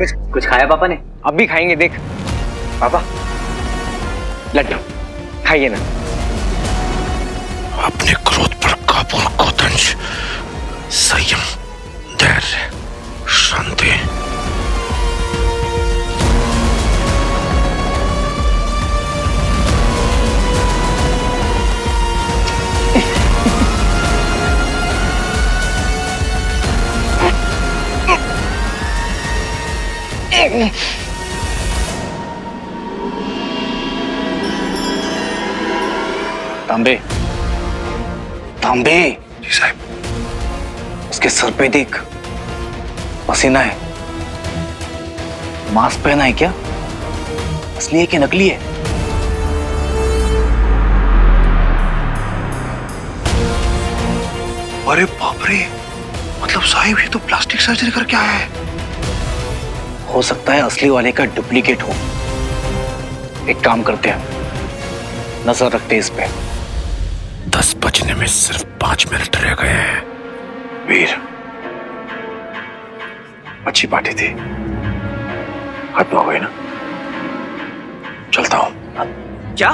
कुछ खाया पापा ने? अब भी खाएंगे, देख पापा लड्डू खाइए ना। अपने क्रोध पर काबू रखो तंज, संयम, धैर्य, शांति। तांबे, तांबे। जी साहब। उसके सर पे देख, पसीना है। मास्क पहना है क्या? असली है कि नकली है? अरे बाप रे, मतलब साहिब ये तो प्लास्टिक सर्जरी करके आया है। हो सकता है असली वाले का डुप्लीकेट हो। एक काम करते हैं, नजर रखते हैं इस पे। 10 बजने में सिर्फ 5 मिनट रह गए हैं। वीर, अच्छी पार्टी थी, खत्म हो गई ना? चलता हूं। क्या?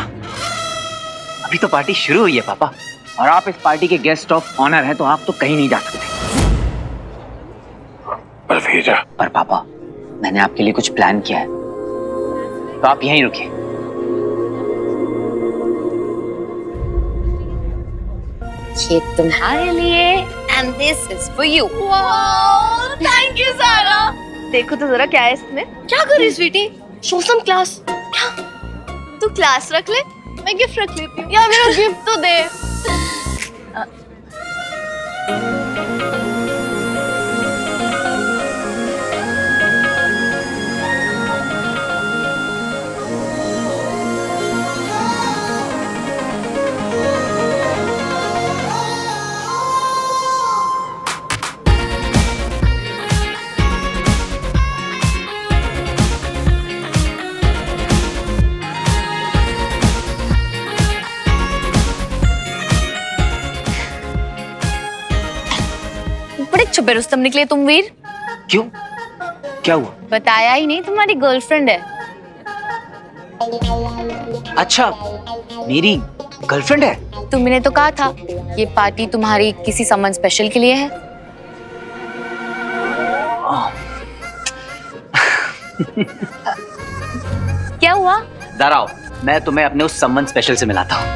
अभी तो पार्टी शुरू हुई है पापा, और आप इस पार्टी के गेस्ट ऑफ ऑनर हैं, तो आप तो कहीं नहीं जा सकते। पर वीर, पर पापा, मैंने आपके लिए कुछ प्लान किया है, तो आप यहीं रुकिए। ये तुम्हारे लिए and this is for you. Wow, thank you सारा। देखो तो जरा क्या है इसमें। क्या कर रही स्वीटी? Show some class। क्या? तू क्लास रख ले, मैं गिफ्ट रख लेती हूँ। यार मेरा गिफ्ट तो दे। बड़े छुपे रुस्तम निकले तुम वीर। क्यों? क्या हुआ? बताया ही नहीं, तुम्हारी गर्लफ्रेंड है। अच्छा, मेरी गर्लफ्रेंड है? तुमने तो कहा था ये पार्टी तुम्हारी किसी समन स्पेशल के लिए है। क्या हुआ? जरा आओ, मैं तुम्हें अपने उस सम्मन स्पेशल से मिलाता हूँ।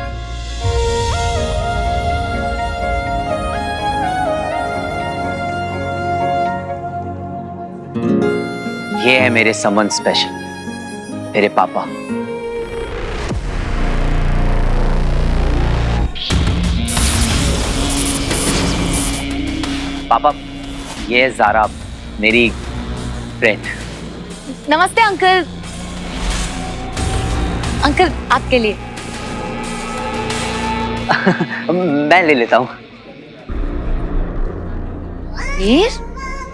ये है मेरे सम्मन स्पेशल, मेरे पापा। पापा, ये है ज़ारा, मेरी फ्रेंड। नमस्ते अंकल। अंकल आपके लिए। मैं ले लेता हूँ। वीर,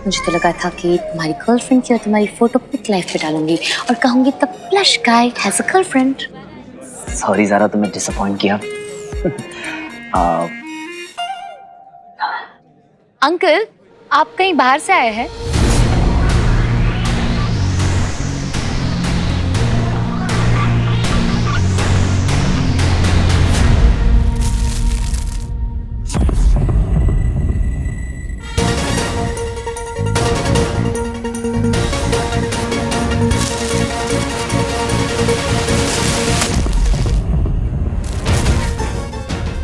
मुझे तो लगा था कि तुम्हारी गर्लफ्रेंड की और तुम्हारी फोटो पिक लाइफ पे डालूंगी और कहूंगी the flash guy has a girlfriend. Sorry Zara, तुम्हें डिसअपॉइंट किया। अंकल, आप कहीं बाहर से आए हैं?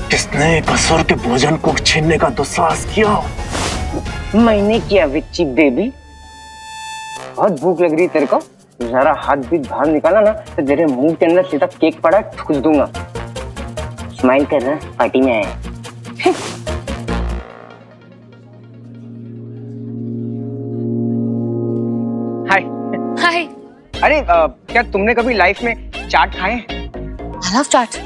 किसने कसूर के भोजन को छीनने का दुस्साहस किया? मैंने किया विच्ची बेबी। बहुत भूख लग रही तेरे को? जरा हाथ भी बाहर निकाला ना तो तेरे मुंह के अंदर सीधा केक पड़ा ठूस दूंगा। स्माइल कर ना, पार्टी में आया। हाय। हाय। अरे क्या तुमने कभी लाइफ में चाट खाए हैं? आई लव चाट।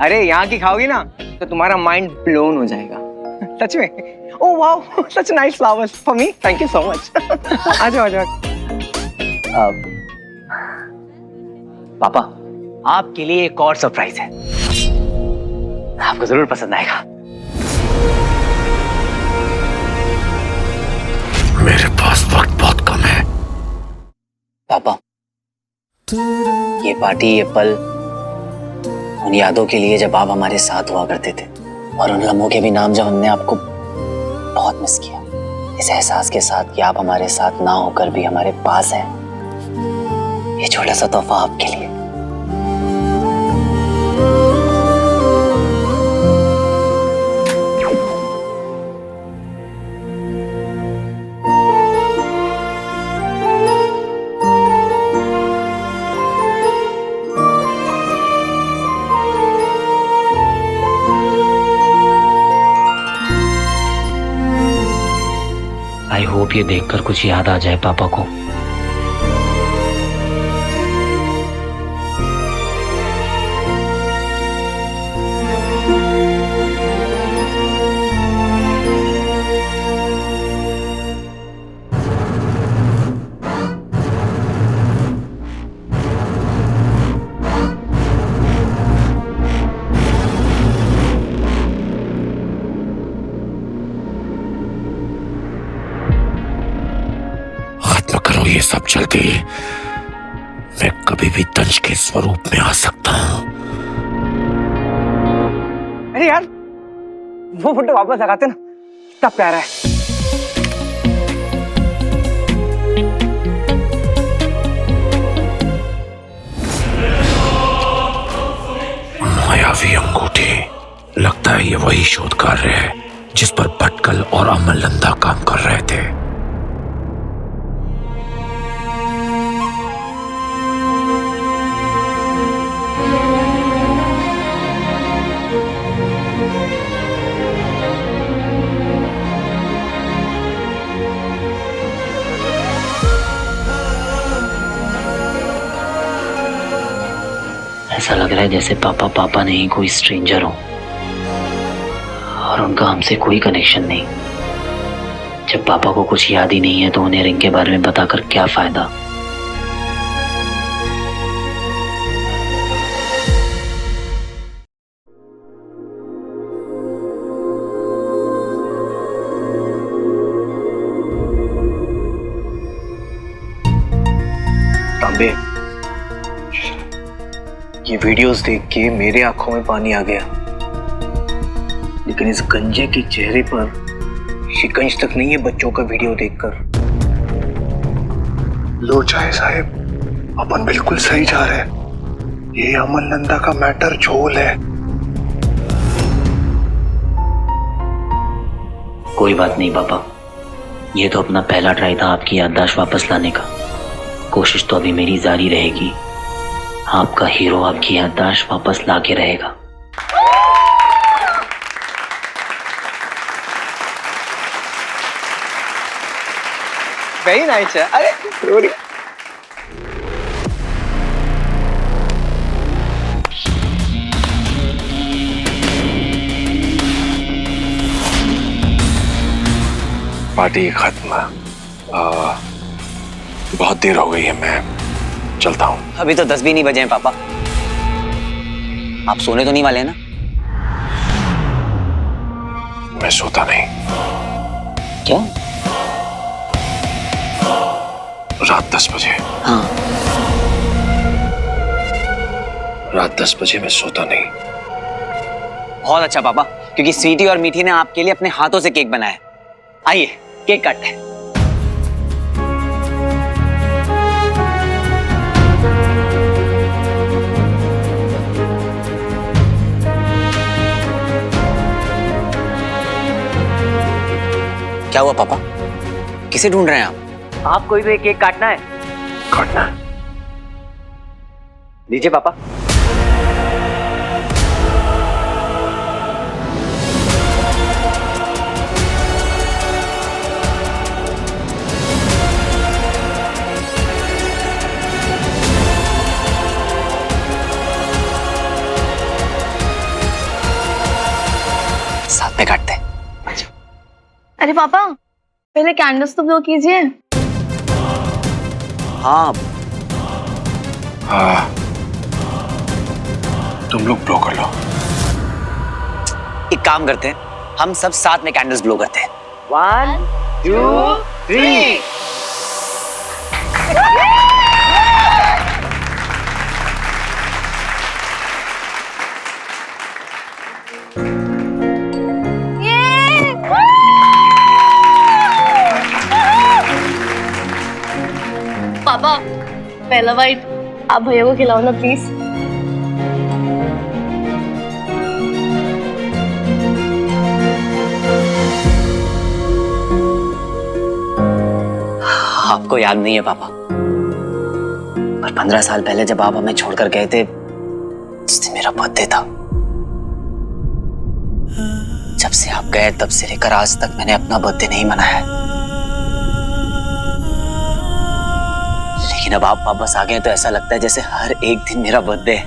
अरे यहाँ की खाओगी ना तो तुम्हारा माइंड ब्लोन हो जाएगा। सच में। Oh wow, such nice flowers for me, thank you so much. आ जाओ आ जाओ। पापा, आपके लिए एक और सरप्राइज है, आपको जरूर पसंद आएगा। मेरे पास वक्त बहुत कम है। ये पार्टी, ये पल उन यादों के लिए जब आप हमारे साथ हुआ करते थे, और उन लम्हों के भी नाम जब हमने आपको बहुत मिस किया, इस एहसास के साथ कि आप हमारे साथ ना होकर भी हमारे पास हैं। ये छोटा सा तोहफा आपके लिए। आई होप ये देखकर कुछ याद आ जाए पापा को। ये सब जल्दी, मैं कभी भी दंश के स्वरूप में आ सकता हूं। अरे यार, वो फोटो वापस लगाते ना, कितना प्यारा है। मायावी अंगूठी, लगता है ये वही शोध कार्य है जिस पर भटकल और अमरनंदा काम कर रहे थे। ऐसा लग रहा है जैसे पापा पापा नहीं, कोई स्ट्रेंजर हो और उनका हमसे कोई कनेक्शन नहीं। जब पापा को कुछ याद ही नहीं है तो उन्हें रिंग के बारे में बताकर क्या फायदा। तांबे, ये वीडियोस देख के मेरे आंखों में पानी आ गया, लेकिन इस गंजे के चेहरे पर शिकंज तक नहीं है बच्चों का वीडियो देखकर। लो चाहे साहब, अपन बिल्कुल सही जा रहे हैं। ये अमरनंदा का मैटर झोल है। कोई बात नहीं पापा, ये तो अपना पहला ट्राई था आपकी याददाश्त वापस लाने का। कोशिश तो अभी मेरी जारी रहेगी। आपका हीरो आपकी याददाश्त वापस लाके रहेगा। वेरी नाइस है। अरे रोरी, पार्टी खत्म। बहुत देर हो गई है, मैं चलता हूँ। अभी तो 10 भी नहीं बजे हैं पापा। आप सोने तो नहीं वाले हैं ना? मैं सोता नहीं। क्या? रात 10 बजे। हाँ, रात 10 बजे मैं सोता नहीं। बहुत अच्छा पापा, क्योंकि स्वीटी और मीठी ने आपके लिए अपने हाथों से केक बनाया। आइए केक काटते हैं। क्या हुआ पापा, किसे ढूंढ रहे हैं आप? आपको ही तो एक केक काटना है। काटना? लीजिए पापा। साथ में काटते हैं। अरे पापा, पहले कैंडल्स तो ब्लो कीजिए। हाँ, तुम लोग ब्लो कर लो। एक काम करते हैं, हम सब साथ में कैंडल्स ब्लो करते हैं। 1 2 3। पापा पहला बाइट आप भैया को खिलाओ ना प्लीज। आपको याद नहीं है पापा, पर 15 साल पहले जब आप हमें छोड़कर गए थे उस दिन मेरा बर्थडे था। जब से आप गए तब से लेकर आज तक मैंने अपना बर्थडे नहीं मनाया है। लेकिन अब आप वापस आ गए तो ऐसा लगता है जैसे हर एक दिन मेरा बर्थडे है।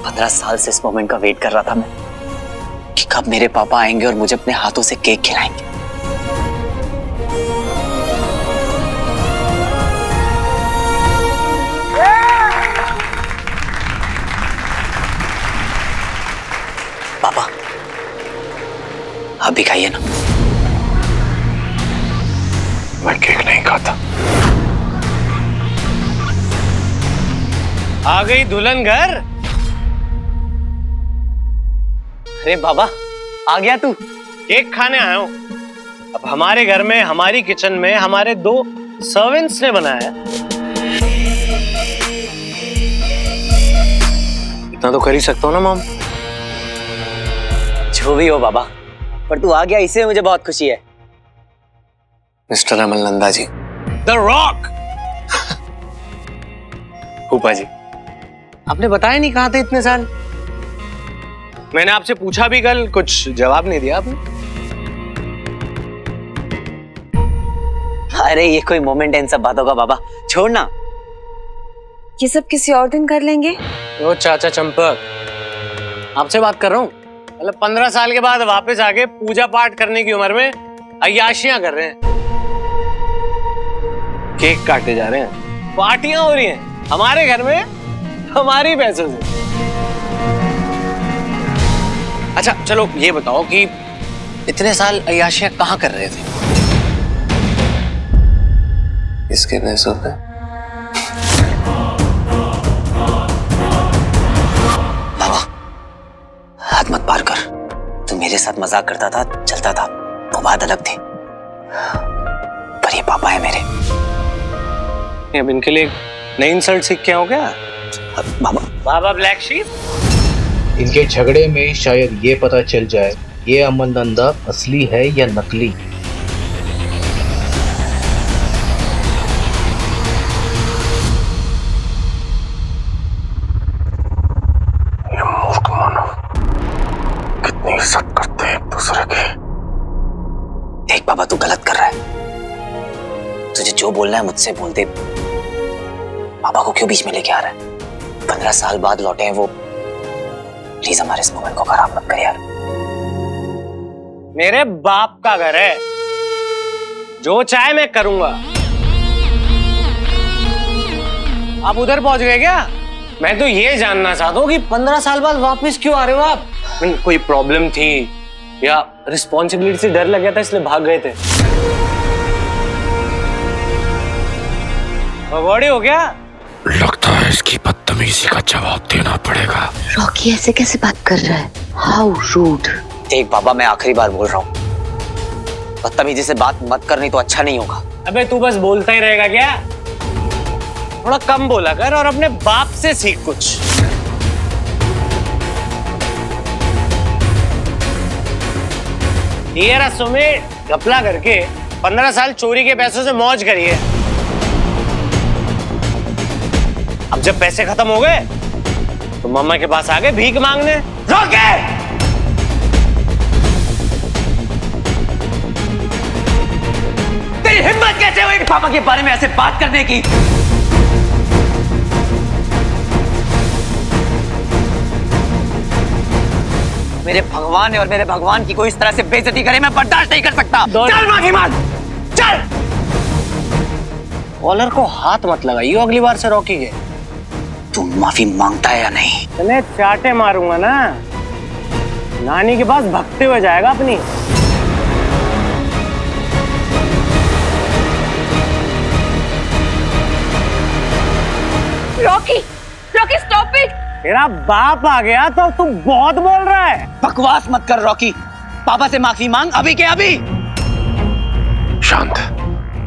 पंद्रह साल से इस मोमेंट का वेट कर रहा था मैं कि कब मेरे पापा आएंगे और मुझे अपने हाथों से केक खिलाएंगे। पापा आप भी खाइए ना। मैं केक नहीं खाता। आ गई दुल्हन घर। अरे बाबा आ गया तू? केक खाने आया हूं। अब हमारे घर में हमारी किचन में हमारे 2 सर्वेंट्स ने बनाया है। इतना तो कर ही सकता हूं ना मॉम। जो भी हो बाबा, पर तू आ गया इससे मुझे बहुत खुशी है। Mister Amal Nanda ji, the rock. फूफा जी, आपने बताया नहीं कहां थे इतने साल? मैंने आपसे पूछा भी कल, कुछ जवाब नहीं दिया आपने। अरे ये कोई मोमेंट है इन सब बातों का बाबा, छोड़ना। ये सब किसी और दिन कर लेंगे। ओ चाचा चंपक, आपसे बात कर रहा हूँ। मतलब 15 साल के बाद वापस आके पूजा पाठ करने की उम्र में अय्याशियां कर रहे हैं, केक काटे जा रहे हैं, पार्टियां हो रही हैं हमारे घर में हमारी पैसों से। अच्छा चलो ये बताओ कि इतने साल अय्याशियां कहाँ कर रहे थे? इसके पैसों पे? बाबा हाथ मत पार कर। तू मेरे साथ मजाक करता था, चलता था, वो बात अलग थी, पर ये पापा है मेरे। अब इनके लिए नई इंसल्ट सीख के हो क्या? बाबा बाबा ब्लैक शीप। इनके झगड़े में शायद ये पता चल जाए ये अमल नंदा असली है या नकली। ये मूर्ख मानव कितनी इज्जत करते हैं एक दूसरे की। देख बाबा तू गलत कर रहा है। तुझे जो बोलना है मुझसे बोल दे। पापा को क्यों बीच में लेके आ रहा है? 15 साल बाद लौटे हैं वो। प्लीज हमारे इस मोमेंट को खराब मत कर यार। मेरे बाप का घर है, जो चाहे मैं करूंगा। आप उधर पहुंच गए क्या? मैं तो ये जानना चाहता हूँ कि 15 साल बाद वापस क्यों आ रहे हो आप? कोई प्रॉब्लम थी या रिस्पॉन्सिबिलिटी से डर लग गया था इसलिए भाग गए थे? बॉडी हो गया? लगता है इसकी बदतमीजी का जवाब देना पड़ेगा। रॉकी ऐसे कैसे बात कर रहा है? How rude. देख बाबा मैं आखिरी बार बोल रहा हूँ, बदतमीजी से बात मत करनी तो अच्छा नहीं होगा। अबे तू बस बोलता ही रहेगा क्या? थोड़ा कम बोला कर और अपने बाप से सीख कुछ। ये रसों में घपला करके 15 साल चोरी के पैसों से मौज करिए। अब जब पैसे खत्म हो गए तो मम्मा के पास आ गए भीख मांगने। रोके! तेरी हिम्मत कैसे हुई पापा के बारे में ऐसे बात करने की? मेरे भगवान है और मेरे भगवान की कोई इस तरह से बेइज्जती करे मैं बर्दाश्त नहीं कर सकता। चल माफी मांग, चल। कॉलर को हाथ मत लगाइयो अगली बार से रॉकी के। तू माफी मांगता है या नहीं? तने चाटे मारूंगा ना, नानी के पास भगते हुए जाएगा अपनी। Rocky, Rocky stop it. तेरा बाप आ गया तो तू बहुत बोल रहा है। बकवास मत कर रॉकी, पापा से माफी मांग अभी के अभी। शांत।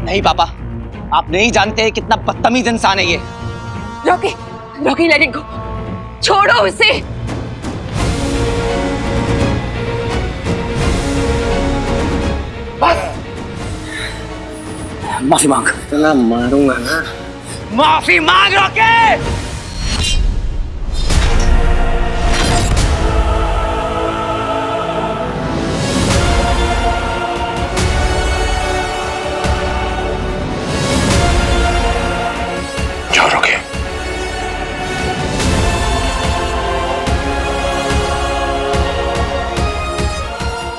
नहीं पापा, आप नहीं जानते कितना बदतमीज इंसान है ये। Rocky, Rocky let it go, छोड़ो उसे। बस, माफी मांग। इतना मारूंगा ना। माफी मांग रॉकी। जाओ रॉकी।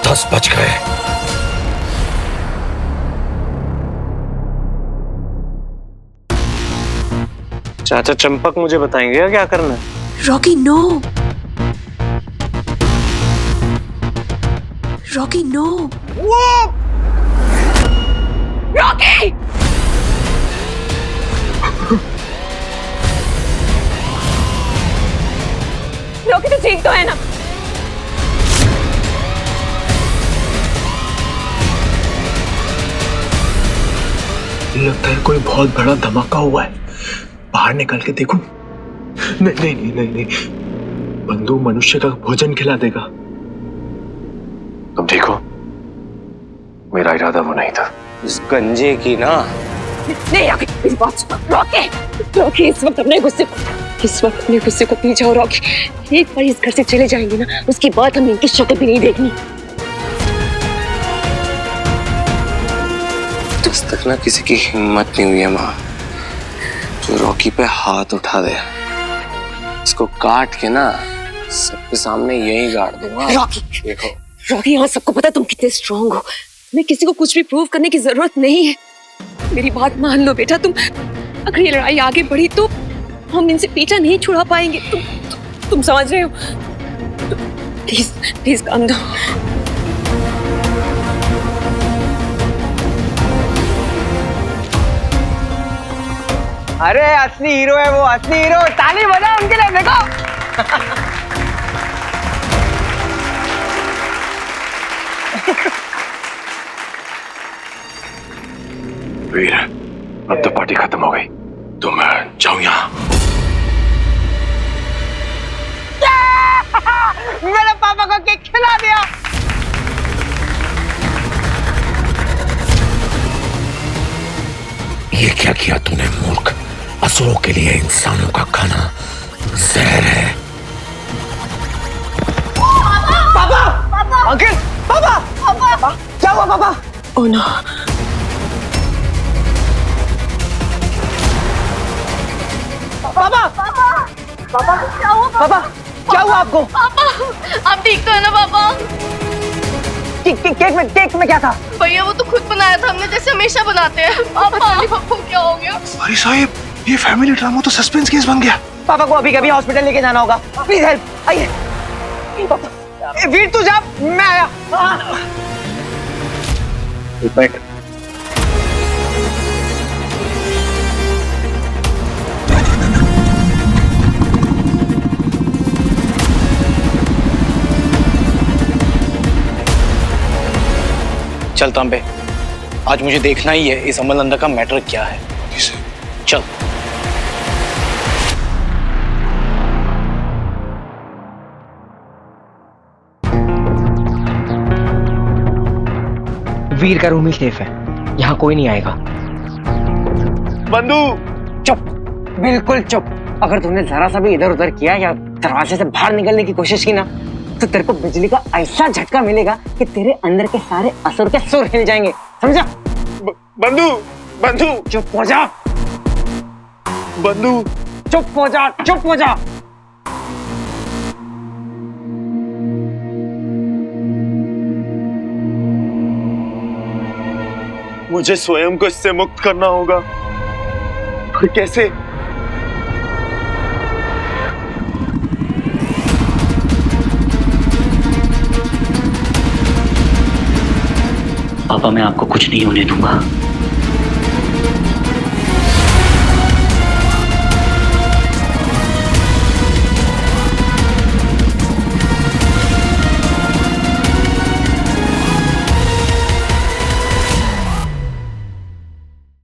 10 बज गए। चाचा चंपक मुझे बताएंगे क्या करना है? Rocky no, Rocky no. Rocky, Rocky तो ठीक तो है ना? लगता है कोई बहुत बड़ा धमाका हुआ है, बाहर निकल के देखूं? नहीं नहीं नहीं नहीं नहीं, बंधु मनुष्य का भोजन खिला देगा। तुम ठीक हो? मेरा इरादा वो नहीं था। इस गंजे की ना। नहीं रॉकी, मेरी बात सुनो। रॉकी, रॉकी इस वक्त अपने गुस्से को पी जाओ रॉकी। एक बार इस घर से चले जाएंगे ना, उसके बाद हम इनकी शक्ल भी नहीं देखनी। आज तक ना किसी की हिम्मत नहीं हुई है माँ, जो रॉकी पे हाथ उठा दे। इसको काट के ना सबके सामने यही गाड़ दूंगा। रॉकी, देखो रॉकी, यहाँ सबको पता है तुम कितने स्ट्रांग हो। तुम्हें किसी को कुछ भी प्रूव करने की जरूरत नहीं है। मेरी बात मान लो बेटा, अगर ये लड़ाई आगे बढ़ी तो हम इनसे पीछा नहीं छुड़ा पाएंगे। तुम समझ रहे हो? प्लीज प्लीज काम दो। अरे असली हीरो है वो, असली हीरो। ताली बजाओ उनके लिए, देखो। वीर, अब तो पार्टी खत्म हो गई, तो मैं जाऊं यहाँ? मेरे पापा को केक खिला दिया। ये क्या किया तूने मूर्ख? असुरों के लिए इंसानों का खाना जहर है। पापा, अंकल, पापा, क्या हुआ पापा? Oh no. पापा, क्या हुआ आपको? पापा, आप ठीक तो है ना पापा? केक में क्या था? भैया वो तो खुद बनाया था हमने, जैसे हमेशा बनाते हैं। पापा को क्या हो गया? अरे साहिब, ये फैमिली ड्रामा तो सस्पेंस केस बन गया। पापा को अभी कभी हॉस्पिटल लेके जाना होगा। Please help. आइए। पापा, वीर तू जा, मैं आया। एक मिनट। चल तांबे, आज मुझे देखना ही है इस अमल नंदा का मैटर क्या है। चल। वीर का रूम ही सेफ है, यहाँ कोई नहीं आएगा। बंधु, चुप, बिल्कुल चुप। अगर तूने जरा सा भी इधर उधर किया या दरवाजे से बाहर निकलने की कोशिश की ना, तो तेरे को बिजली का ऐसा झटका मिलेगा कि तेरे अंदर के सारे असुर के सुर हिल जाएंगे, समझा? बंधु, बंधु, चुप हो जा। बंधु, चुप हो जा, चुप हो जा। मुझे स्वयं को इससे मुक्त करना होगा। पर कैसे? पापा, मैं आपको कुछ नहीं होने दूंगा।